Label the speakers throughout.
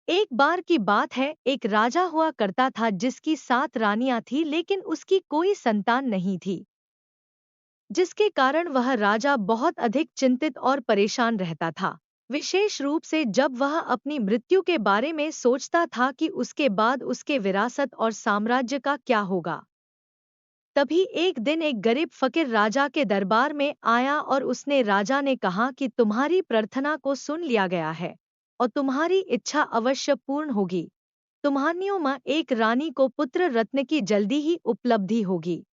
Speaker 1: एक बार की बात है, एक राजा हुआ करता था जिसकी 7 रानियां थी, लेकिन उसकी कोई संतान नहीं थी, जिसके कारण वह राजा बहुत अधिक चिंतित और परेशान रहता था। विशेष रूप से जब वह अपनी मृत्यु के बारे में सोचता था कि उसके बाद उसके विरासत और साम्राज्य का क्या होगा। तभी एक दिन एक गरीब फकीर राजा के दरबार में आया और उसने राजा ने कहा कि तुम्हारी प्रार्थना को सुन लिया गया है और तुम्हारी इच्छा अवश्य पूर्ण होगी। तुम्हारियों में एक रानी को पुत्र रत्न की जल्दी ही उपलब्धि होगी।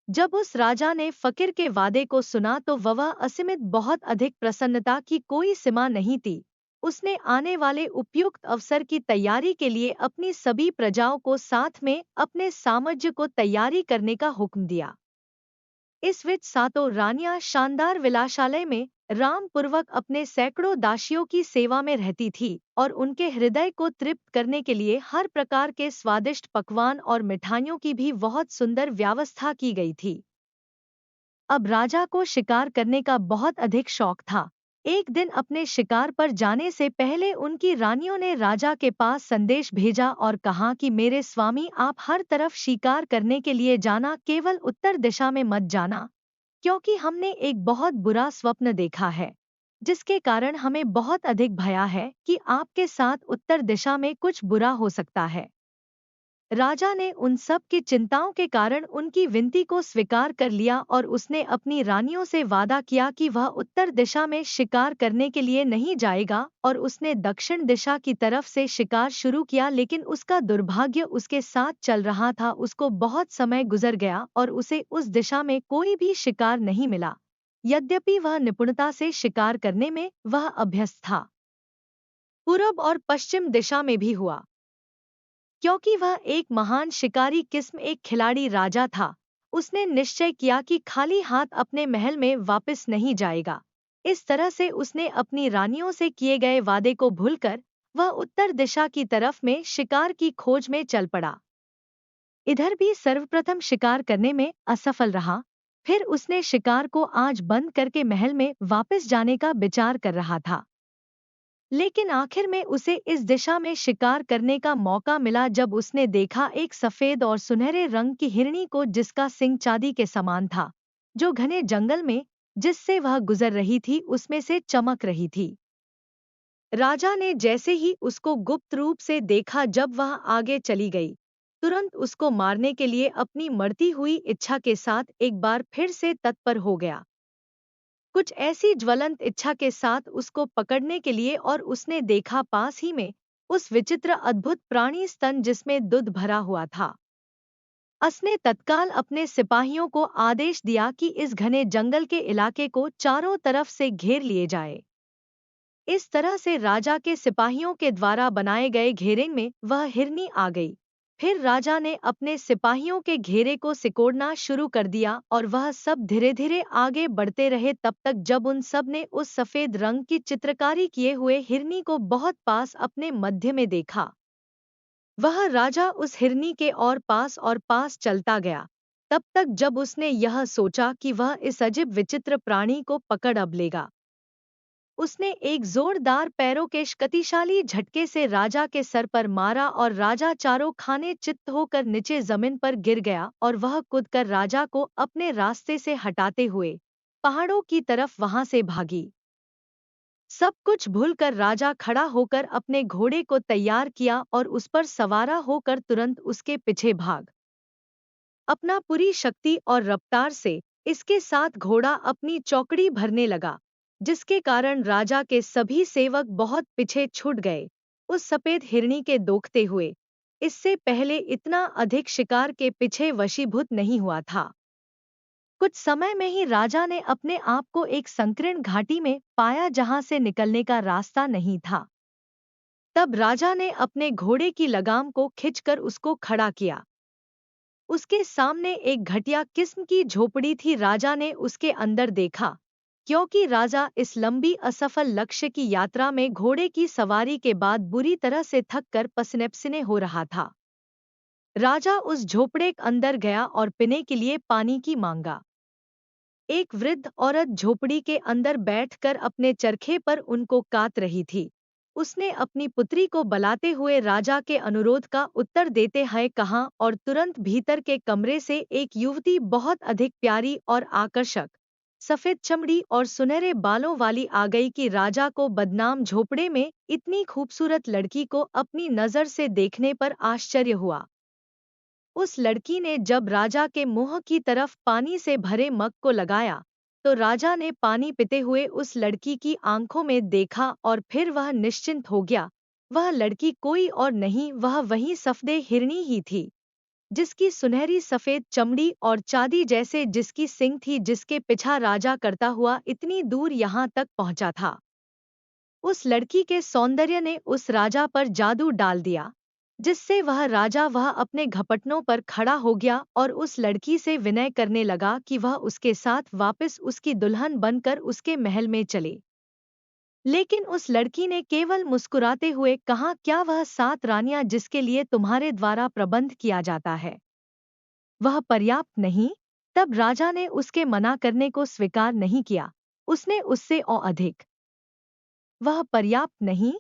Speaker 1: जब उस राजा ने फकीर के वादे को सुना तो वह असीमित बहुत अधिक प्रसन्नता की कोई सीमा नहीं थी। उसने आने वाले उपयुक्त अवसर की तैयारी के लिए अपनी सभी प्रजाओं को साथ में अपने साम्राज्य को तैयारी करने का हुक्म दिया। इस विच सातों रानियां शानदार विलासालय में राम पूर्वक अपने सैकड़ों दासियों की सेवा में रहती थी और उनके हृदय को तृप्त करने के लिए हर प्रकार के स्वादिष्ट पकवान और मिठाइयों की भी बहुत सुंदर व्यवस्था की गई थी। अब राजा को शिकार करने का बहुत अधिक शौक था। एक दिन अपने शिकार पर जाने से पहले उनकी रानियों ने राजा के पास संदेश भेजा और कहा कि मेरे स्वामी, आप हर तरफ शिकार करने के लिए जाना, केवल उत्तर दिशा में मत जाना, क्योंकि हमने एक बहुत बुरा स्वप्न देखा है, जिसके कारण हमें बहुत अधिक भया है कि आपके साथ उत्तर दिशा में कुछ बुरा हो सकता है। राजा ने उन सब की चिंताओं के कारण उनकी विनती को स्वीकार कर लिया और उसने अपनी रानियों से वादा किया कि वह उत्तर दिशा में शिकार करने के लिए नहीं जाएगा और उसने दक्षिण दिशा की तरफ से शिकार शुरू किया, लेकिन उसका दुर्भाग्य उसके साथ चल रहा था। उसको बहुत समय गुजर गया और उसे उस दिशा में कोई भी शिकार नहीं मिला, यद्यपि वह निपुणता से शिकार करने में वह अभ्यस्त था। पूर्व और पश्चिम दिशा में भी हुआ, क्योंकि वह एक महान शिकारी किस्म एक खिलाड़ी राजा था। उसने निश्चय किया कि खाली हाथ अपने महल में वापस नहीं जाएगा। इस तरह से उसने अपनी रानियों से किए गए वादे को भूलकर वह उत्तर दिशा की तरफ में शिकार की खोज में चल पड़ा। इधर भी सर्वप्रथम शिकार करने में असफल रहा। फिर उसने शिकार को आज बंद करके महल में वापस जाने का विचार कर रहा था, लेकिन आखिर में उसे इस दिशा में शिकार करने का मौका मिला जब उसने देखा एक सफेद और सुनहरे रंग की हिरनी को, जिसका सिंग चांदी के समान था, जो घने जंगल में जिससे वह गुजर रही थी उसमें से चमक रही थी। राजा ने जैसे ही उसको गुप्त रूप से देखा, जब वह आगे चली गई, तुरंत उसको मारने के लिए अपनी मरती हुई इच्छा के साथ एक बार फिर से तत्पर हो गया, कुछ ऐसी ज्वलंत इच्छा के साथ उसको पकड़ने के लिए। और उसने देखा पास ही में उस विचित्र अद्भुत प्राणी स्तन जिसमें दूध भरा हुआ था। उसने तत्काल अपने सिपाहियों को आदेश दिया कि इस घने जंगल के इलाके को चारों तरफ से घेर लिए जाए। इस तरह से राजा के सिपाहियों के द्वारा बनाए गए घेरे में वह हिरनी आ गई। फिर राजा ने अपने सिपाहियों के घेरे को सिकोड़ना शुरू कर दिया और वह सब धीरे धीरे आगे बढ़ते रहे, तब तक जब उन सब ने उस सफेद रंग की चित्रकारी किए हुए हिरनी को बहुत पास अपने मध्य में देखा। वह राजा उस हिरनी के और पास चलता गया, तब तक जब उसने यह सोचा कि वह इस अजीब विचित्र प्राणी को पकड़ अब लेगा। उसने एक जोरदार पैरों के शक्तिशाली झटके से राजा के सर पर मारा और राजा चारों खाने चित्त होकर नीचे जमीन पर गिर गया और वह कूदकर राजा को अपने रास्ते से हटाते हुए पहाड़ों की तरफ वहां से भागी। सब कुछ भूलकर राजा खड़ा होकर अपने घोड़े को तैयार किया और उस पर सवारा होकर तुरंत उसके पीछे भाग अपना पूरी शक्ति और रफ्तार से इसके साथ घोड़ा अपनी चौकड़ी भरने लगा, जिसके कारण राजा के सभी सेवक बहुत पीछे छूट गए उस सफेद हिरनी के दोखते हुए। इससे पहले इतना अधिक शिकार के पीछे वशीभूत नहीं हुआ था। कुछ समय में ही राजा ने अपने आप को एक संकीर्ण घाटी में पाया जहां से निकलने का रास्ता नहीं था। तब राजा ने अपने घोड़े की लगाम को खींचकर उसको खड़ा किया। उसके सामने एक घटिया किस्म की झोपड़ी थी। राजा ने उसके अंदर देखा, क्योंकि राजा इस लंबी असफल लक्ष्य की यात्रा में घोड़े की सवारी के बाद बुरी तरह से थक कर पसीने हो रहा था। राजा उस झोपड़े के अंदर गया और पीने के लिए पानी की मांगा। एक वृद्ध औरत झोपड़ी के अंदर बैठकर अपने चरखे पर उनको काट रही थी। उसने अपनी पुत्री को बुलाते हुए राजा के अनुरोध का उत्तर देते हुए कहा और तुरंत भीतर के कमरे से एक युवती बहुत अधिक प्यारी और आकर्षक, सफेद चमड़ी और सुनहरे बालों वाली आ गई कि राजा को बदनाम झोपड़े में इतनी खूबसूरत लड़की को अपनी नजर से देखने पर आश्चर्य हुआ। उस लड़की ने जब राजा के मुंह की तरफ पानी से भरे मग को लगाया, तो राजा ने पानी पीते हुए उस लड़की की आंखों में देखा और फिर वह निश्चिंत हो गया। वह लड़की कोई और नहीं, वह वही सफेद हिरनी ही थी, जिसकी सुनहरी सफेद चमड़ी और चांदी जैसे जिसकी सींग थी, जिसके पीछा राजा करता हुआ इतनी दूर यहाँ तक पहुंचा था। उस लड़की के सौंदर्य ने उस राजा पर जादू डाल दिया, जिससे वह अपने घपटनों पर खड़ा हो गया और उस लड़की से विनय करने लगा कि वह उसके साथ वापस उसकी दुल्हन बनकर उसके महल में चले। लेकिन उस लड़की ने केवल मुस्कुराते हुए कहा, क्या वह 7 रानियां जिसके लिए तुम्हारे द्वारा प्रबंध किया जाता है, वह पर्याप्त नहीं? तब राजा ने उसके मना करने को स्वीकार नहीं किया। उसने उससे और अधिक। वह पर्याप्त नहीं?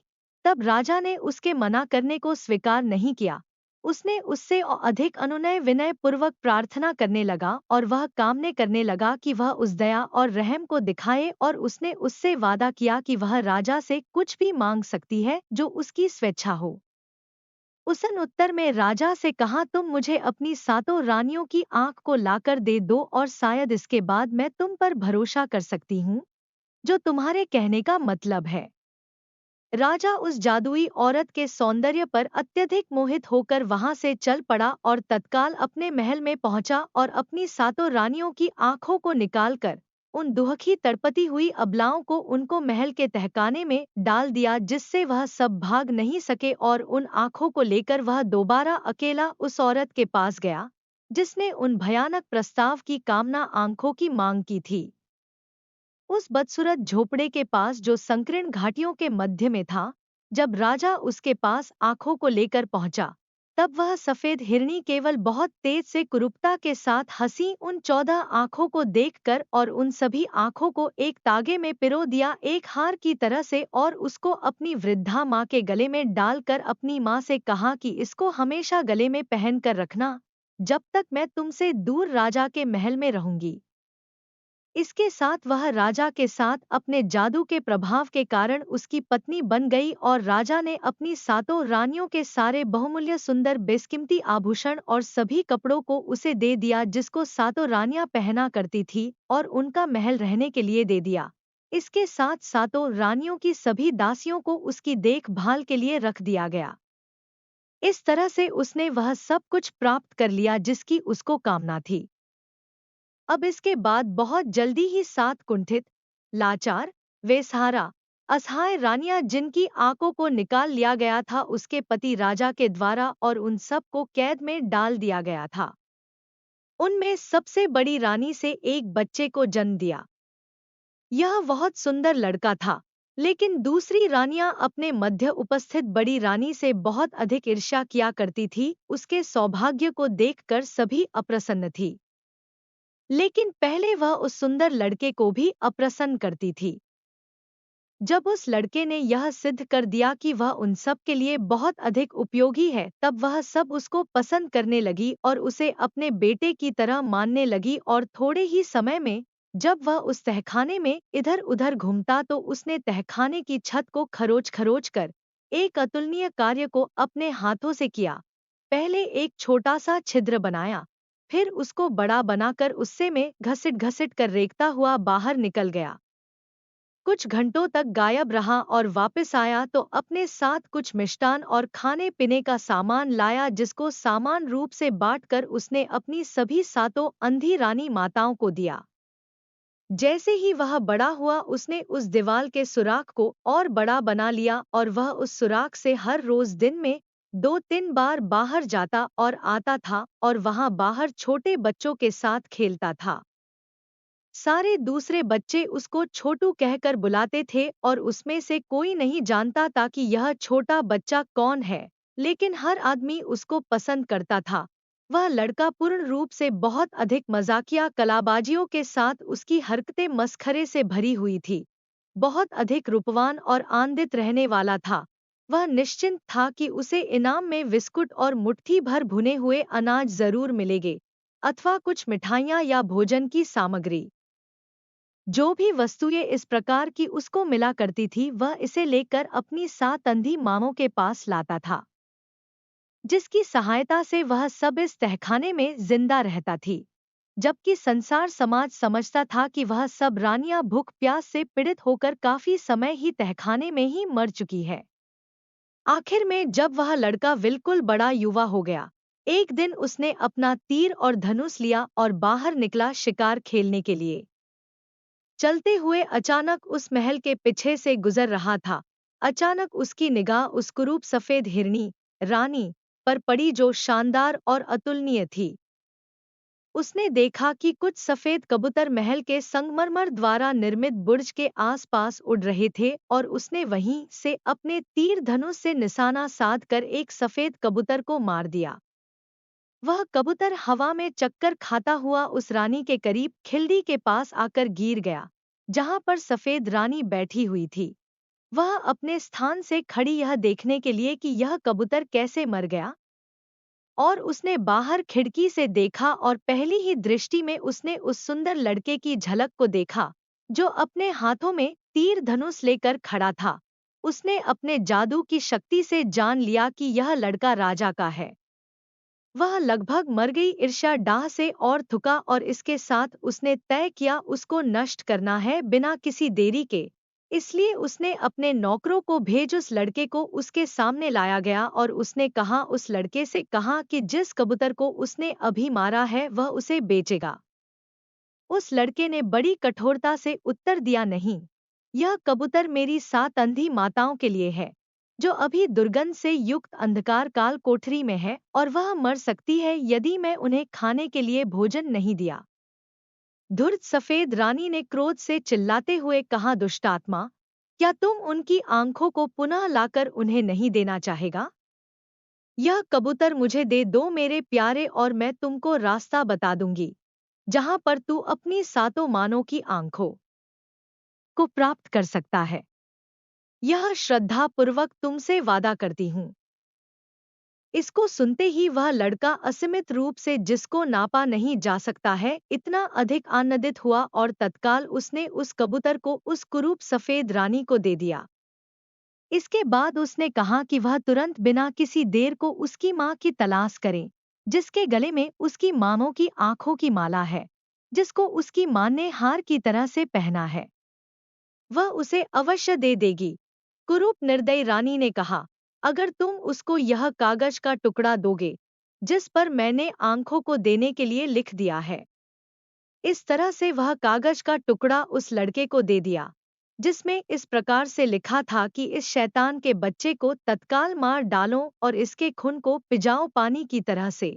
Speaker 1: तब राजा ने उसके मना करने को स्वीकार नहीं किया। उसने उससे और अधिक अनुनय विनय पूर्वक प्रार्थना करने लगा और वह कामने करने लगा कि वह उस दया और रहम को दिखाए, और उसने उससे वादा किया कि वह राजा से कुछ भी मांग सकती है जो उसकी स्वेच्छा हो। उसने उत्तर में राजा से कहा, तुम मुझे अपनी 7 रानियों की आंख को लाकर दे दो और शायद इसके बाद मैं तुम पर भरोसा कर सकती हूँ, जो तुम्हारे कहने का मतलब है। राजा उस जादुई औरत के सौंदर्य पर अत्यधिक मोहित होकर वहां से चल पड़ा और तत्काल अपने महल में पहुंचा और अपनी 7 रानियों की आंखों को निकालकर उन दुहखी तड़पती हुई अबलाओं को उनको महल के तहखाने में डाल दिया, जिससे वह सब भाग नहीं सके, और उन आंखों को लेकर वह दोबारा अकेला उस औरत के पास गया जिसने उन भयानक प्रस्ताव की कामना आंखों की मांग की थी। उस बदसूरत झोपड़े के पास जो संकीर्ण घाटियों के मध्य में था, जब राजा उसके पास आंखों को लेकर पहुंचा, तब वह सफेद हिरनी केवल बहुत तेज से कुरूपता के साथ हंसी उन 14 आंखों को देखकर और उन सभी आंखों को एक तागे में पिरो दिया एक हार की तरह से, और उसको अपनी वृद्धा माँ के गले में डालकर अपनी माँ से कहा कि इसको हमेशा गले में पहन कर रखना, जब तक मैं तुमसे दूर राजा के महल में रहूंगी। इसके साथ वह राजा के साथ अपने जादू के प्रभाव के कारण उसकी पत्नी बन गई, और राजा ने अपनी 7 रानियों के सारे बहुमूल्य सुंदर बेशकीमती आभूषण और सभी कपड़ों को उसे दे दिया जिसको 7 रानियां पहना करती थी, और उनका महल रहने के लिए दे दिया। इसके साथ 7 रानियों की सभी दासियों को उसकी देखभाल के लिए रख दिया गया। इस तरह से उसने वह सब कुछ प्राप्त कर लिया जिसकी उसको कामना थी। अब इसके बाद बहुत जल्दी ही 7 कुंठित, लाचार, बेसहारा, असहाय रानियां जिनकी आंखों को निकाल लिया गया था उसके पति राजा के द्वारा और उन सब को कैद में डाल दिया गया था। उनमें सबसे बड़ी रानी से एक बच्चे को जन्म दिया। यह बहुत सुंदर लड़का था, लेकिन दूसरी रानियां अपने मध्य उपस्थित बड़ी रानी से बहुत अधिक ईर्ष्या किया करती थी। उसके सौभाग्य को देखकर सभी अप्रसन्न थी, लेकिन पहले वह उस सुंदर लड़के को भी अप्रसन्न करती थी। जब उस लड़के ने यह सिद्ध कर दिया कि वह उन सब के लिए बहुत अधिक उपयोगी है, तब वह सब उसको पसंद करने लगी और उसे अपने बेटे की तरह मानने लगी, और थोड़े ही समय में जब वह उस तहखाने में इधर उधर घूमता तो उसने तहखाने की छत को खरोच खरोच कर एक अतुलनीय कार्य को अपने हाथों से किया। पहले एक छोटा सा छिद्र बनाया, फिर उसको बड़ा बनाकर उससे में घसीट घसीट कर रेंगता हुआ बाहर निकल गया। कुछ घंटों तक गायब रहा और वापस आया तो अपने साथ कुछ मिष्टान और खाने पीने का सामान लाया, जिसको सामान रूप से बांटकर उसने अपनी सभी 7 अंधी रानी माताओं को दिया। जैसे ही वह बड़ा हुआ उसने उस दीवार के सुराख को और बड़ा बना लिया, और वह उस सुराख से हर रोज दिन में 2-3 बार बाहर जाता और आता था और वहां बाहर छोटे बच्चों के साथ खेलता था। सारे दूसरे बच्चे उसको छोटू कहकर बुलाते थे और उसमें से कोई नहीं जानता था कि यह छोटा बच्चा कौन है, लेकिन हर आदमी उसको पसंद करता था। वह लड़का पूर्ण रूप से बहुत अधिक मजाकिया कलाबाजियों के साथ उसकी हरकतें मस्खरे से भरी हुई थी। बहुत अधिक रूपवान और आनंदित रहने वाला था, वह निश्चिंत था कि उसे इनाम में बिस्कुट और मुट्ठी भर भुने हुए अनाज जरूर मिलेंगे, अथवा कुछ मिठाइयाँ या भोजन की सामग्री। जो भी वस्तुएं इस प्रकार की उसको मिला करती थी, वह इसे लेकर अपनी 7 अंधी मामों के पास लाता था, जिसकी सहायता से वह सब इस तहखाने में जिंदा रहता थी। जबकि संसार समाज समझता था कि वह सब रानियां भूख प्यास से पीड़ित होकर काफी समय ही तहखाने में ही मर चुकी है। आखिर में जब वह लड़का बिल्कुल बड़ा युवा हो गया, एक दिन उसने अपना तीर और धनुष लिया और बाहर निकला शिकार खेलने के लिए। चलते हुए अचानक उस महल के पीछे से गुजर रहा था। अचानक उसकी निगाह उस कुरूप सफेद हिरनी रानी पर पड़ी, जो शानदार और अतुलनीय थी। उसने देखा कि कुछ सफेद कबूतर महल के संगमरमर द्वारा निर्मित बुर्ज के आसपास उड़ रहे थे, और उसने वहीं से अपने तीर धनुष से निशाना साधकर एक सफेद कबूतर को मार दिया। वह कबूतर हवा में चक्कर खाता हुआ उस रानी के करीब खिल्डी के पास आकर गिर गया, जहां पर सफेद रानी बैठी हुई थी। वह अपने स्थान से खड़ी यह देखने के लिए कि यह कबूतर कैसे मर गया, और उसने बाहर खिड़की से देखा, और पहली ही दृष्टि में उसने उस सुंदर लड़के की झलक को देखा, जो अपने हाथों में तीर धनुष लेकर खड़ा था। उसने अपने जादू की शक्ति से जान लिया कि यह लड़का राजा का है। वह लगभग मर गई ईर्ष्या डाह से और थुका, और इसके साथ उसने तय किया उसको नष्ट करना है बिना किसी देरी के। इसलिए उसने अपने नौकरों को भेज उस लड़के को उसके सामने लाया गया, और उसने कहा उस लड़के से कहा कि जिस कबूतर को उसने अभी मारा है वह उसे बेचेगा। उस लड़के ने बड़ी कठोरता से उत्तर दिया, नहीं, यह कबूतर मेरी 7 अंधी माताओं के लिए है, जो अभी दुर्गंध से युक्त अंधकार काल कोठरी में है, और वह मर सकती है यदि मैं उन्हें खाने के लिए भोजन नहीं दिया। धूर्त सफेद रानी ने क्रोध से चिल्लाते हुए कहा, दुष्टात्मा, क्या तुम उनकी आंखों को पुनः लाकर उन्हें नहीं देना चाहेगा? यह कबूतर मुझे दे दो मेरे प्यारे, और मैं तुमको रास्ता बता दूंगी, जहां पर तू अपनी 7 मानों की आंखों को प्राप्त कर सकता है। यह श्रद्धा पूर्वक तुमसे वादा करती हूँ। इसको सुनते ही वह लड़का असीमित रूप से, जिसको नापा नहीं जा सकता है, इतना अधिक आनंदित हुआ, और तत्काल उसने उस कबूतर को उस कुरूप सफेद रानी को दे दिया। इसके बाद उसने कहा कि वह तुरंत बिना किसी देर को उसकी माँ की तलाश करे, जिसके गले में उसकी मामों की आंखों की माला है, जिसको उसकी माँ ने हार की तरह से पहना है। वह उसे अवश्य दे देगी। कुरूप निर्दयी रानी ने कहा, अगर तुम उसको यह कागज का टुकड़ा दोगे, जिस पर मैंने आंखों को देने के लिए लिख दिया है। इस तरह से वह कागज का टुकड़ा उस लड़के को दे दिया, जिसमें इस प्रकार से लिखा था कि इस शैतान के बच्चे को तत्काल मार डालो और इसके खून को पिजाओ पानी की तरह से।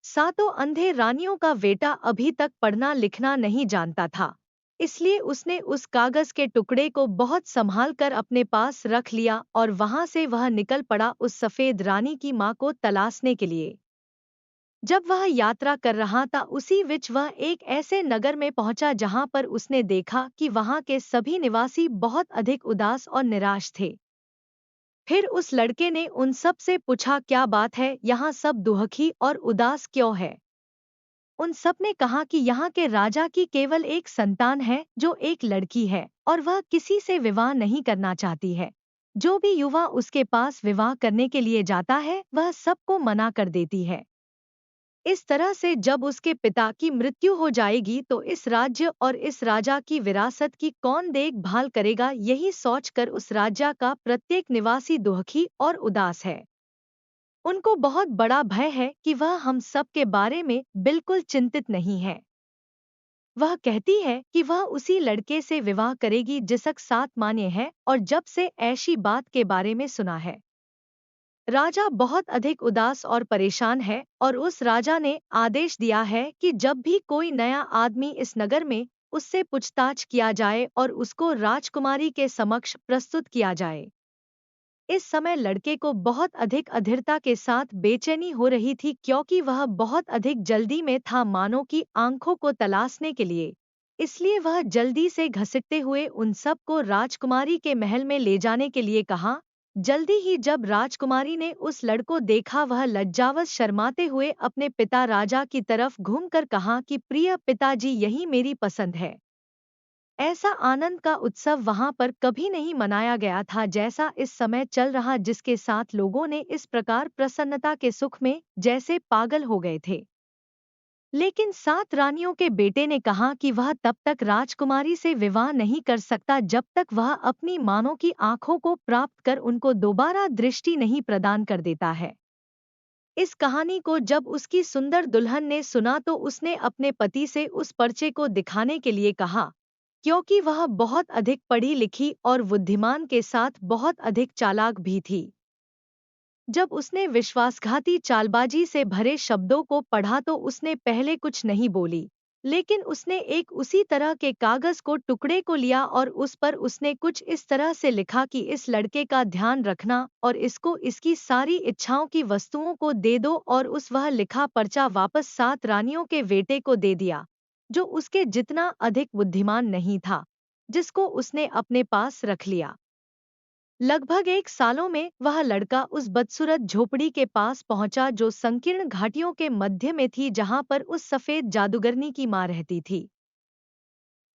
Speaker 1: 7 अंधे रानियों का बेटा अभी तक पढ़ना लिखना नहीं जानता था, इसलिए उसने उस कागज के टुकड़े को बहुत संभाल कर अपने पास रख लिया, और वहां से वह निकल पड़ा उस सफेद रानी की मां को तलाशने के लिए। जब वह यात्रा कर रहा था, उसी बीच वह एक ऐसे नगर में पहुंचा जहां पर उसने देखा कि वहां के सभी निवासी बहुत अधिक उदास और निराश थे। फिर उस लड़के ने उन सब से पूछा, क्या बात है, यहाँ सब दुखी और उदास क्यों है? उन सब ने कहा कि यहाँ के राजा की केवल एक संतान है, जो एक लड़की है, और वह किसी से विवाह नहीं करना चाहती है। जो भी युवा उसके पास विवाह करने के लिए जाता है, वह सबको मना कर देती है। इस तरह से जब उसके पिता की मृत्यु हो जाएगी, तो इस राज्य और इस राजा की विरासत की कौन देखभाल करेगा? यही सोचकर उस राज्य का प्रत्येक निवासी दुखी और उदास है। उनको बहुत बड़ा भय है कि वह हम सब के बारे में बिल्कुल चिंतित नहीं है। वह कहती है कि वह उसी लड़के से विवाह करेगी जिसक 7 मान्य है, और जब से ऐसी बात के बारे में सुना है, राजा बहुत अधिक उदास और परेशान है, और उस राजा ने आदेश दिया है कि जब भी कोई नया आदमी इस नगर में, उससे पूछताछ किया जाए और उसको राजकुमारी के समक्ष प्रस्तुत किया जाए। इस समय लड़के को बहुत अधिक अधीरता के साथ बेचैनी हो रही थी, क्योंकि वह बहुत अधिक जल्दी में था मानो की आंखों को तलाशने के लिए। इसलिए वह जल्दी से घसीटते हुए उन सब को राजकुमारी के महल में ले जाने के लिए कहा, जल्दी ही जब राजकुमारी ने उस लड़को देखा, वह लज्जावश शर्माते हुए अपने पिता राजा की तरफ घूमकर कहा कि प्रिय पिताजी, यही मेरी पसंद है। ऐसा आनंद का उत्सव वहां पर कभी नहीं मनाया गया था जैसा इस समय चल रहा, जिसके साथ लोगों ने इस प्रकार प्रसन्नता के सुख में जैसे पागल हो गए थे। लेकिन सात रानियों के बेटे ने कहा कि वह तब तक राजकुमारी से विवाह नहीं कर सकता जब तक वह अपनी मानों की आंखों को प्राप्त कर उनको दोबारा दृष्टि नहीं प्रदान कर देता है। इस कहानी को जब उसकी सुंदर दुल्हन ने सुना तो उसने अपने पति से उस पर्चे को दिखाने के लिए कहा, क्योंकि वह बहुत अधिक पढ़ी लिखी और बुद्धिमान के साथ बहुत अधिक चालाक भी थी। जब उसने विश्वासघाती चालबाजी से भरे शब्दों को पढ़ा तो उसने पहले कुछ नहीं बोली, लेकिन उसने एक उसी तरह के कागज को टुकड़े को लिया और उस पर उसने कुछ इस तरह से लिखा कि इस लड़के का ध्यान रखना और इसको इसकी सारी इच्छाओं की वस्तुओं को दे दो, और वह लिखा पर्चा वापस सात रानियों के बेटे को दे दिया, जो उसके जितना अधिक बुद्धिमान नहीं था, जिसको उसने अपने पास रख लिया। लगभग 1 सालों में वह लड़का उस बदसूरत झोपड़ी के पास पहुंचा जो संकीर्ण घाटियों के मध्य में थी, जहां पर उस सफेद जादूगरनी की मां रहती थी,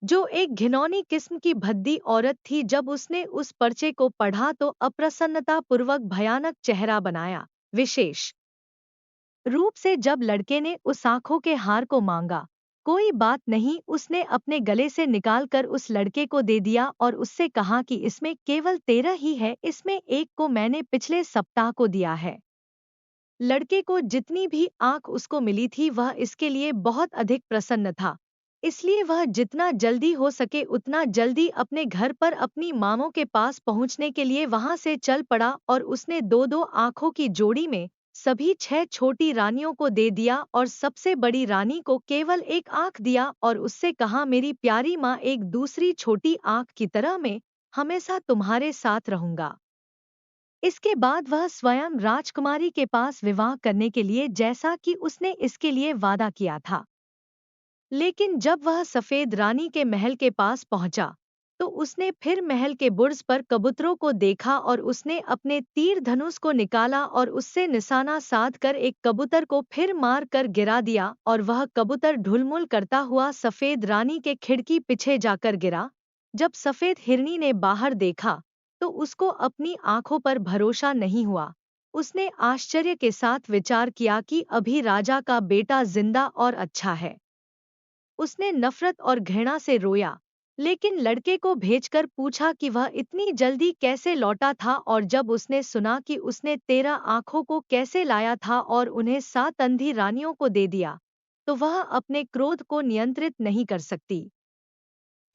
Speaker 1: जो एक घिनौनी किस्म की भद्दी औरत थी। जब उसने उस पर्चे को पढ़ा तो अप्रसन्नता पूर्वक भयानक चेहरा बनाया। विशेष रूप से जब लड़के ने उस आंखों के हार को मांगा, कोई बात नहीं, उसने अपने गले से निकालकर उस लड़के को दे दिया और उससे कहा कि इसमें केवल 13 ही है, इसमें एक को मैंने पिछले सप्ताह को दिया है। लड़के को जितनी भी आंख उसको मिली थी वह इसके लिए बहुत अधिक प्रसन्न था, इसलिए वह जितना जल्दी हो सके उतना जल्दी अपने घर पर अपनी मामों के पास पहुंचने के लिए वहां से चल पड़ा, और उसने दो दो आंखों की जोड़ी में सभी 6 छोटी रानियों को दे दिया और सबसे बड़ी रानी को केवल एक आंख दिया और उससे कहा, मेरी प्यारी माँ, एक दूसरी छोटी आंख की तरह मैं हमेशा तुम्हारे साथ रहूंगा। इसके बाद वह स्वयं राजकुमारी के पास विवाह करने के लिए, जैसा कि उसने इसके लिए वादा किया था। लेकिन जब वह सफेद रानी के महल के पास पहुंचा तो उसने फिर महल के बुर्ज पर कबूतरों को देखा और उसने अपने तीर धनुष को निकाला और उससे निशाना साध कर एक कबूतर को फिर मार कर गिरा दिया, और वह कबूतर ढुलमुल करता हुआ सफेद रानी के खिड़की पीछे जाकर गिरा। जब सफेद हिरनी ने बाहर देखा तो उसको अपनी आंखों पर भरोसा नहीं हुआ। उसने आश्चर्य के साथ विचार किया कि अभी राजा का बेटा जिंदा और अच्छा है। उसने नफरत और घृणा से रोया, लेकिन लड़के को भेजकर पूछा कि वह इतनी जल्दी कैसे लौटा था, और जब उसने सुना कि उसने 13 आंखों को कैसे लाया था और उन्हें 7 अंधी रानियों को दे दिया, तो वह अपने क्रोध को नियंत्रित नहीं कर सकती।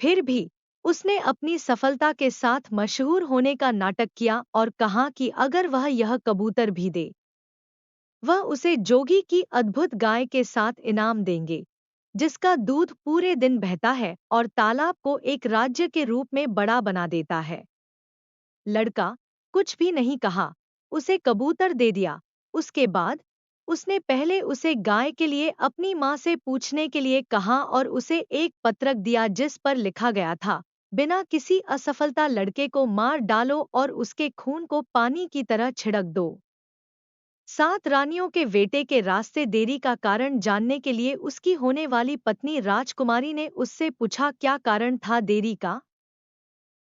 Speaker 1: फिर भी उसने अपनी सफलता के साथ मशहूर होने का नाटक किया और कहा कि अगर वह यह कबूतर भी दे, वह उसे जोगी की अद्भुत गाय के साथ इनाम देंगे, जिसका दूध पूरे दिन बहता है और तालाब को एक राज्य के रूप में बड़ा बना देता है। लड़का कुछ भी नहीं कहा, उसे कबूतर दे दिया। उसके बाद उसने पहले उसे गाय के लिए अपनी माँ से पूछने के लिए कहा और उसे एक पत्रक दिया जिस पर लिखा गया था, बिना किसी असफलता लड़के को मार डालो और उसके खून को पानी की तरह छिड़क दो। 7 रानियों के बेटे के रास्ते देरी का कारण जानने के लिए उसकी होने वाली पत्नी राजकुमारी ने उससे पूछा क्या कारण था देरी का,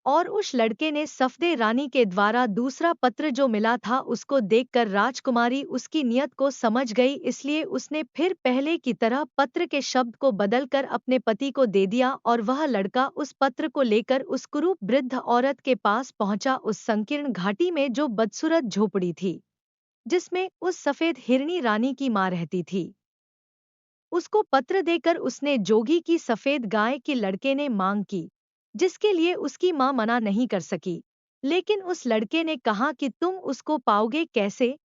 Speaker 1: और उस लड़के ने सफदे रानी के द्वारा दूसरा पत्र जो मिला था उसको देखकर राजकुमारी उसकी नियत को समझ गई, इसलिए उसने फिर पहले की तरह पत्र के शब्द को बदलकर अपने पति को दे दिया और वह लड़का उस पत्र को लेकर उस कुरूप वृद्ध औरत के पास पहुंचा, उस संकीर्ण घाटी में जो बदसूरत झोपड़ी थी, जिसमें उस सफेद हिरनी रानी की मां रहती थी। उसको पत्र देकर उसने जोगी की सफेद गाय की लड़के ने मांग की, जिसके लिए उसकी मां मना नहीं कर सकी। लेकिन उस लड़के ने कहा कि तुम उसको पाओगे कैसे?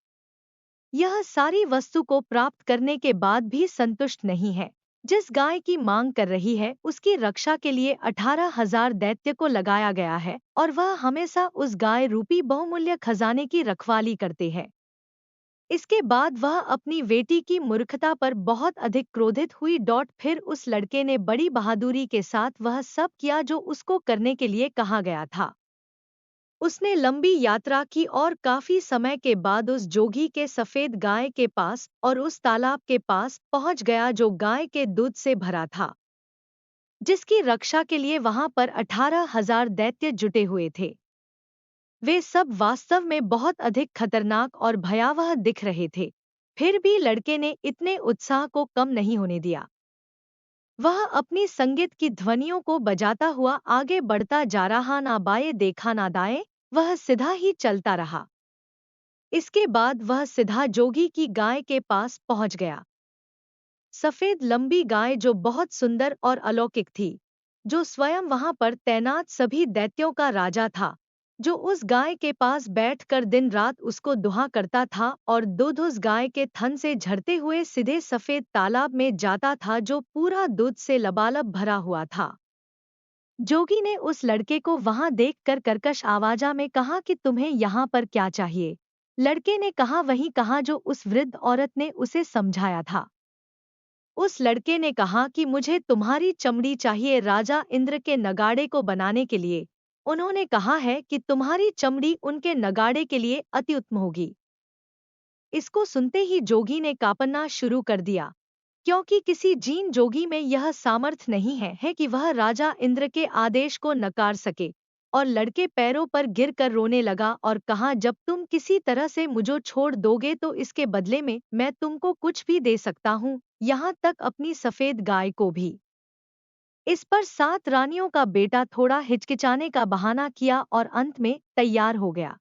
Speaker 1: यह सारी वस्तु को प्राप्त करने के बाद भी संतुष्ट नहीं है। जिस गाय की मांग कर रही है उसकी रक्षा के लिए 18,000 दैत्य को लगाया गया है और वह हमेशा उस गाय रूपी बहुमूल्य खजाने की रखवाली करते हैं। इसके बाद वह अपनी बेटी की मूर्खता पर बहुत अधिक क्रोधित हुई। फिर उस लड़के ने बड़ी बहादुरी के साथ वह सब किया जो उसको करने के लिए कहा गया था। उसने लंबी यात्रा की और काफी समय के बाद उस जोगी के सफेद गाय के पास और उस तालाब के पास पहुंच गया जो गाय के दूध से भरा था, जिसकी रक्षा के लिए वहां पर 18,000 दैत्य जुटे हुए थे। वे सब वास्तव में बहुत अधिक खतरनाक और भयावह दिख रहे थे। फिर भी लड़के ने इतने उत्साह को कम नहीं होने दिया। वह अपनी संगीत की ध्वनियों को बजाता हुआ आगे बढ़ता जा रहा, ना बाएं देखा ना दाएं, वह सीधा ही चलता रहा। इसके बाद वह सीधा जोगी की गाय के पास पहुंच गया। सफेद लंबी गाय जो बहुत सुंदर और अलौकिक थी, जो स्वयं वहां पर तैनात सभी दैत्यों का राजा था, जो उस गाय के पास बैठकर दिन रात उसको दुहा करता था और दूध उस गाय के थन से झरते हुए सीधे सफेद तालाब में जाता था जो पूरा दूध से लबालब भरा हुआ था। जोगी ने उस लड़के को वहां देखकर कर्कश आवाजा में कहा कि तुम्हें यहाँ पर क्या चाहिए? लड़के ने कहा वही कहा जो उस वृद्ध औरत ने उसे समझाया था। उस लड़के ने कहा कि मुझे तुम्हारी चमड़ी चाहिए राजा इंद्र के नगाड़े को बनाने के लिए। उन्होंने कहा है कि तुम्हारी चमड़ी उनके नगाड़े के लिए अति उत्तम होगी। इसको सुनते ही जोगी ने कांपना शुरू कर दिया, क्योंकि किसी जीन जोगी में यह सामर्थ्य नहीं है कि वह राजा इंद्र के आदेश को नकार सके। और लड़के पैरों पर गिरकर रोने लगा और कहा, जब तुम किसी तरह से मुझे छोड़ दोगे तो इसके बदले में मैं तुमको कुछ भी दे सकता हूँ, यहाँ तक अपनी सफेद गाय को भी। इस पर 7 रानियों का बेटा थोड़ा हिचकिचाने का बहाना किया और अंत में तैयार हो गया।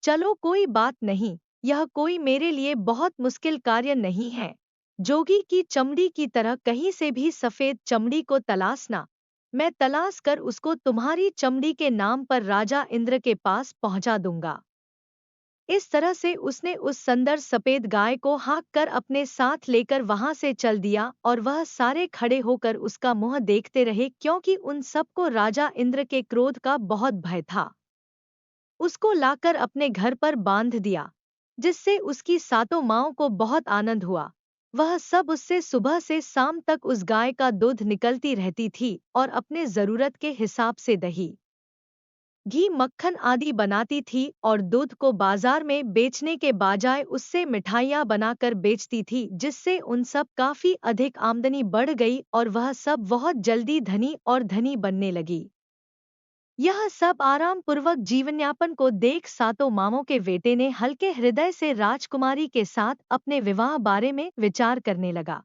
Speaker 1: चलो कोई बात नहीं, यह कोई मेरे लिए बहुत मुश्किल कार्य नहीं है। जोगी की चमड़ी की तरह कहीं से भी सफेद चमड़ी को तलाशना, मैं तलाश कर उसको तुम्हारी चमड़ी के नाम पर राजा इंद्र के पास पहुंचा दूंगा। इस तरह से उसने उस सुंदर सफेद गाय को हाँक कर अपने साथ लेकर वहां से चल दिया और वह सारे खड़े होकर उसका मुंह देखते रहे, क्योंकि उन सबको राजा इंद्र के क्रोध का बहुत भय था। उसको लाकर अपने घर पर बांध दिया, जिससे उसकी सातों माँओं को बहुत आनंद हुआ। वह सब उससे सुबह से शाम तक उस गाय का दूध निकलती रहती थी और अपने जरूरत के हिसाब से दही, घी, मक्खन आदि बनाती थी और दूध को बाजार में बेचने के बजाय उससे मिठाइयाँ बनाकर बेचती थी, जिससे उन सब काफी अधिक आमदनी बढ़ गई और वह सब बहुत जल्दी धनी और धनी बनने लगी। यह सब आराम पूर्वक जीवनयापन को देख सातों मामों के बेटे ने हल्के हृदय से राजकुमारी के साथ अपने विवाह बारे में विचार करने लगा।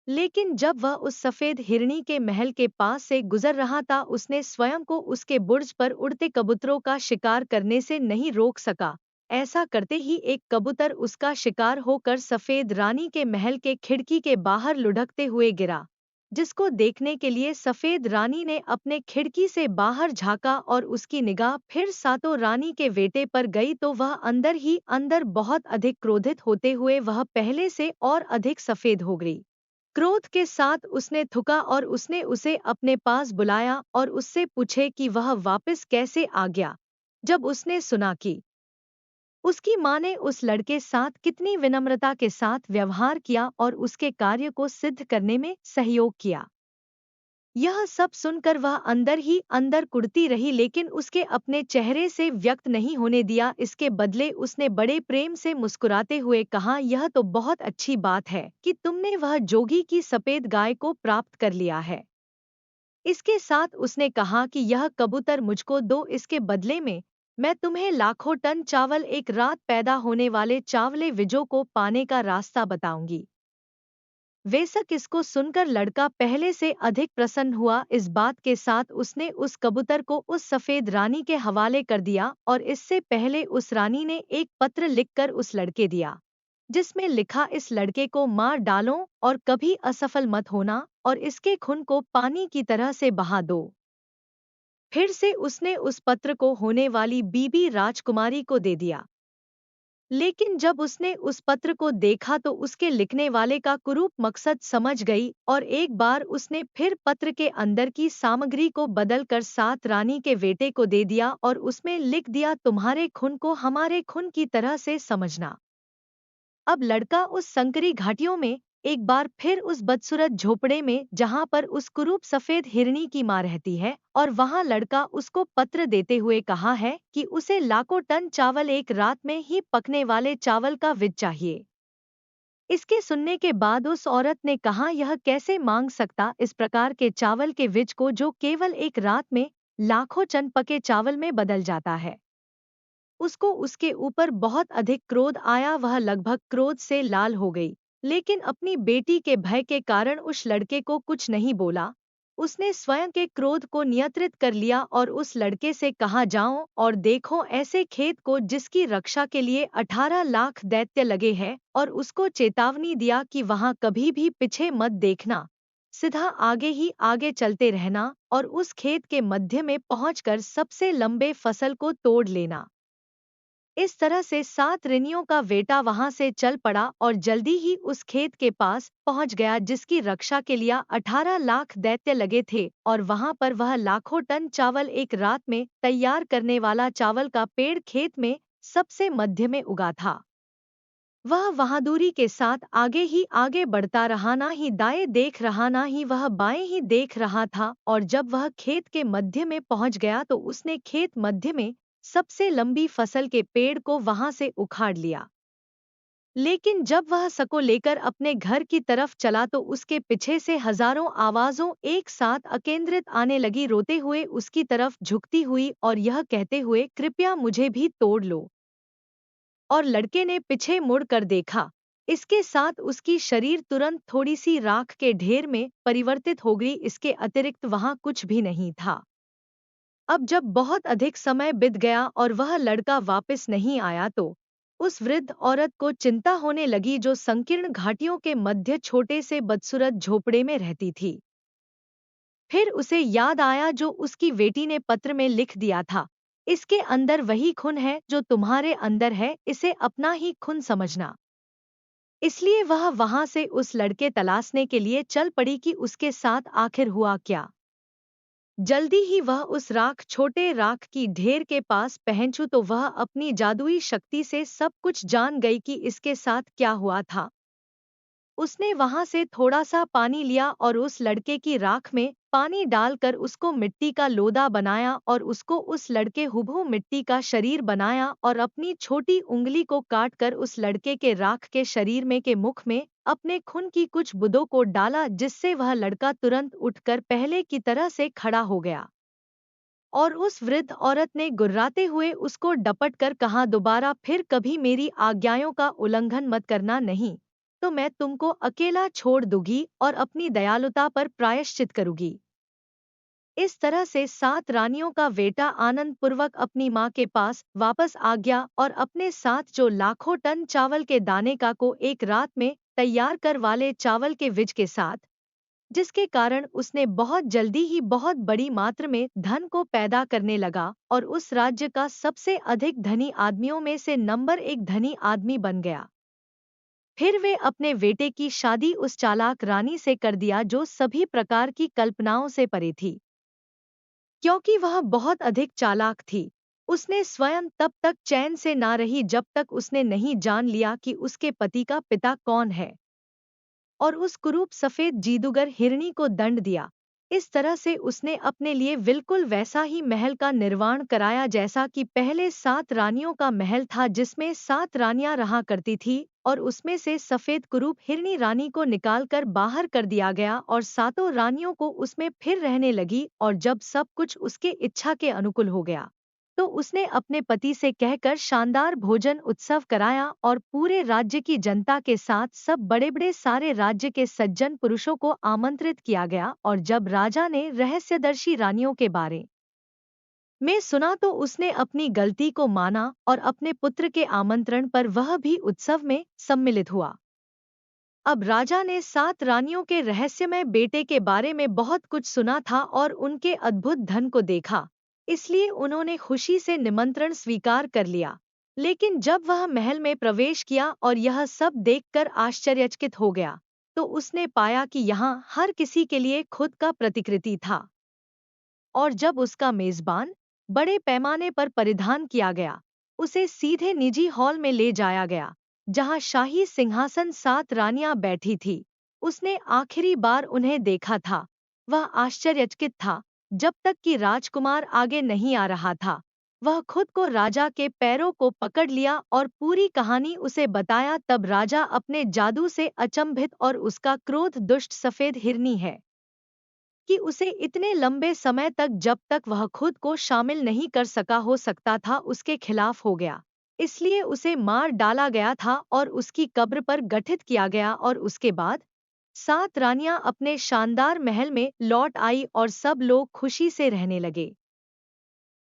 Speaker 1: लेकिन जब वह उस सफेद हिरणी के महल के पास से गुजर रहा था, उसने स्वयं को उसके बुर्ज पर उड़ते कबूतरों का शिकार करने से नहीं रोक सका। ऐसा करते ही एक कबूतर उसका शिकार होकर सफेद रानी के महल के खिड़की के बाहर लुढ़कते हुए गिरा, जिसको देखने के लिए सफेद रानी ने अपने खिड़की से बाहर झांका और उसकी निगाह फिर सातों रानी के बेटे पर गई तो वह अंदर ही अंदर बहुत अधिक क्रोधित होते हुए वह पहले से और अधिक सफेद हो गई। क्रोध के साथ उसने थूका और उसने उसे अपने पास बुलाया और उससे पूछे कि वह वापस कैसे आ गया। जब उसने सुना कि उसकी माँ ने उस लड़के साथ कितनी विनम्रता के साथ व्यवहार किया और उसके कार्य को सिद्ध करने में सहयोग किया, यह सब सुनकर वह अंदर ही अंदर कुढ़ती रही, लेकिन उसके अपने चेहरे से व्यक्त नहीं होने दिया। इसके बदले उसने बड़े प्रेम से मुस्कुराते हुए कहा, यह तो बहुत अच्छी बात है कि तुमने वह जोगी की सफेद गाय को प्राप्त कर लिया है। इसके साथ उसने कहा कि यह कबूतर मुझको दो, इसके बदले में मैं तुम्हें लाखों टन चावल एक रात पैदा होने वाले चावले विजो को पाने का रास्ता बताऊंगी। वेसक इसको सुनकर लड़का पहले से अधिक प्रसन्न हुआ। इस बात के साथ उसने उस कबूतर को उस सफेद रानी के हवाले कर दिया और इससे पहले उस रानी ने एक पत्र लिखकर उस लड़के दिया, जिसमें लिखा, इस लड़के को मार डालो और कभी असफल मत होना और इसके खून को पानी की तरह से बहा दो। फिर से उसने उस पत्र को होने वाली बीबी राजकुमारी को दे दिया। लेकिन जब उसने उस पत्र को देखा तो उसके लिखने वाले का कुरूप मकसद समझ गई और एक बार उसने फिर पत्र के अंदर की सामग्री को बदलकर 7 रानी के बेटे को दे दिया और उसमें लिख दिया, तुम्हारे खून को हमारे खून की तरह से समझना। अब लड़का उस संकरी घाटियों में एक बार फिर उस बदसूरत झोपड़े में जहां पर उस कुरूप सफेद हिरनी की मां रहती है, और वहां लड़का उसको पत्र देते हुए कहा है कि उसे लाखों टन चावल एक रात में ही पकने वाले चावल का विज चाहिए। इसके सुनने के बाद उस औरत ने कहा, यह कैसे मांग सकता इस प्रकार के चावल के विज को जो केवल एक रात में लाखों टन पके चावल में बदल जाता है। उसको उसके ऊपर बहुत अधिक क्रोध आया, वह लगभग क्रोध से लाल हो गई, लेकिन अपनी बेटी के भय के कारण उस लड़के को कुछ नहीं बोला। उसने स्वयं के क्रोध को नियंत्रित कर लिया और उस लड़के से कहा, जाओ और देखो ऐसे खेत को जिसकी रक्षा के लिए 18 लाख दैत्य लगे हैं, और उसको चेतावनी दिया कि वहां कभी भी पीछे मत देखना, सीधा आगे ही आगे चलते रहना और उस खेत के मध्य में पहुंचकर सबसे लंबे फसल को तोड़ लेना। इस तरह से 7 ऋषियों का बेटा वहां से चल पड़ा और जल्दी ही उस खेत के पास पहुंच गया जिसकी रक्षा के लिए 18 लाख दैत्य लगे थे, और वहां पर वह लाखों टन चावल एक रात में तैयार करने वाला चावल का पेड़ खेत में सबसे मध्य में उगा था। वह बहादुरी के साथ आगे ही आगे बढ़ता रहा, ना ही दाएं देख रहा ना ही वह बाएं ही देख रहा था, और जब वह खेत के मध्य में पहुंच गया तो उसने खेत मध्य में सबसे लंबी फसल के पेड़ को वहां से उखाड़ लिया। लेकिन जब वह सको लेकर अपने घर की तरफ चला तो उसके पीछे से हजारों आवाजों एक साथ अकेंद्रित आने लगी, रोते हुए उसकी तरफ झुकती हुई और यह कहते हुए, कृपया मुझे भी तोड़ लो। और लड़के ने पीछे मुड़कर देखा। इसके साथ उसकी शरीर तुरंत थोड़ी सी राख के ढेर में परिवर्तित हो गई, इसके अतिरिक्त वहां कुछ भी नहीं था। अब जब बहुत अधिक समय बीत गया और वह लड़का वापस नहीं आया तो उस वृद्ध औरत को चिंता होने लगी जो संकीर्ण घाटियों के मध्य छोटे से बदसूरत झोपड़े में रहती थी। फिर उसे याद आया जो उसकी बेटी ने पत्र में लिख दिया था, इसके अंदर वही खून है जो तुम्हारे अंदर है, इसे अपना ही खून समझना। इसलिए वह वहां से उस लड़के तलाशने के लिए चल पड़ी कि उसके साथ आखिर हुआ क्या। जल्दी ही वह उस छोटे राख की ढेर के पास पहुंची तो वह अपनी जादुई शक्ति से सब कुछ जान गई कि इसके साथ क्या हुआ था। उसने वहां से थोड़ा सा पानी लिया और उस लड़के की राख में पानी डालकर उसको मिट्टी का लोदा बनाया और उसको उस लड़के हुबहू मिट्टी का शरीर बनाया और अपनी छोटी उंगली को काटकर उस लड़के के राख के शरीर में के मुख में अपने खून की कुछ बूंदों को डाला, जिससे वह लड़का तुरंत उठकर पहले की तरह से खड़ा हो गया। और उस वृद्ध औरत ने गुर्राते हुए उसको डपट कर कहा, दोबारा फिर कभी मेरी आज्ञाओं का उल्लंघन मत करना, नहीं तो मैं तुमको अकेला छोड़ दूंगी और अपनी दयालुता पर प्रायश्चित करूंगी। इस तरह से 7 रानियों का बेटा आनंद पूर्वक अपनी माँ के पास वापस आ गया और अपने साथ जो लाखों टन चावल के दाने का को एक रात में तैयार कर वाले चावल के विज के साथ, जिसके कारण उसने बहुत जल्दी ही बहुत बड़ी मात्रा में धन को पैदा करने लगा और उस राज्य का सबसे अधिक धनी आदमियों में से नंबर 1 धनी आदमी बन गया। फिर वे अपने बेटे की शादी उस चालाक रानी से कर दिया जो सभी प्रकार की कल्पनाओं से परे थी। क्योंकि वह बहुत अधिक चालाक थी, उसने स्वयं तब तक चैन से ना रही जब तक उसने नहीं जान लिया कि उसके पति का पिता कौन है, और उस कुरूप सफेद जादूगर हिरणी को दंड दिया। इस तरह से उसने अपने लिए बिल्कुल वैसा ही महल का निर्माण कराया जैसा कि पहले 7 रानियों का महल था, जिसमें 7 रानियां रहा करती थी, और उसमें से सफेद कुरूप हिरणी रानी को निकालकर बाहर कर दिया गया और 7 रानियों को उसमें फिर रहने लगी। और जब सब कुछ उसके इच्छा के अनुकूल हो गया तो उसने अपने पति से कहकर शानदार भोजन उत्सव कराया और पूरे राज्य की जनता के साथ सब बड़े बड़े सारे राज्य के सज्जन पुरुषों को आमंत्रित किया गया। और जब राजा ने रहस्यदर्शी रानियों के बारे में सुना तो उसने अपनी गलती को माना और अपने पुत्र के आमंत्रण पर वह भी उत्सव में सम्मिलित हुआ। अब राजा ने 7 रानियों के रहस्यमय बेटे के बारे में बहुत कुछ सुना था और उनके अद्भुत धन को देखा, इसलिए उन्होंने खुशी से निमंत्रण स्वीकार कर लिया। लेकिन जब वह महल में प्रवेश किया और यह सब देखकर आश्चर्यचकित हो गया तो उसने पाया कि यहाँ हर किसी के लिए खुद का प्रतिकृति था। और जब उसका मेजबान बड़े पैमाने पर परिधान किया गया, उसे सीधे निजी हॉल में ले जाया गया। जहाँ शाही सिंहासन 7 रानियां बैठी थी। उसने आखिरी बार उन्हें देखा था। वह आश्चर्यचकित था, जब तक कि राजकुमार आगे नहीं आ रहा था। वह खुद को राजा के पैरों को पकड़ लिया और पूरी कहानी उसे बताया। तब राजा अपने जादू से अचंभित और उसका क्रोध दुष्ट सफेद हिरनी है कि उसे इतने लंबे समय तक जब तक वह खुद को शामिल नहीं कर सका हो सकता था उसके खिलाफ हो गया। इसलिए उसे मार डाला गया था और उसकी कब्र पर गठित किया गया और उसके बाद 7 रानियां अपने शानदार महल में लौट आई और सब लोग खुशी से रहने लगे।